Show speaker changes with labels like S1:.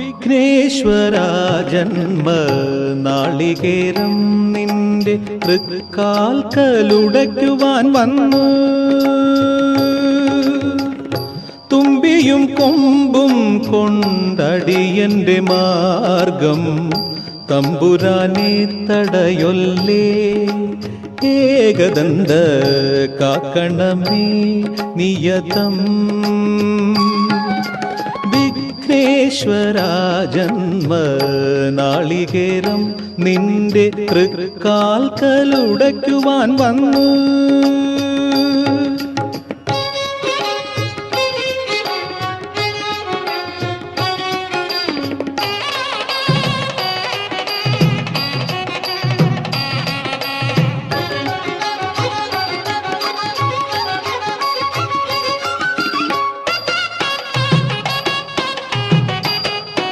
S1: വിഘ്നേശ്വര ജന്മ നാളികേരം നിന്റെ തൃക്കാൽക്കലുടയ്ക്കുവാൻ വന്നു. തുമ്പിയും കൊമ്പും കൊണ്ടടിയന്റെ മാർഗം തമ്പുരാനെ തടയൊല്ലേ. ഏകദന്ത കാക്കണമേ നിയതം. വിഘ്നേശ്വര ജന്മ നാളികേരം നിന്റെ തൃക്കാൽക്കലുടയ്ക്കുവാൻ വന്നു.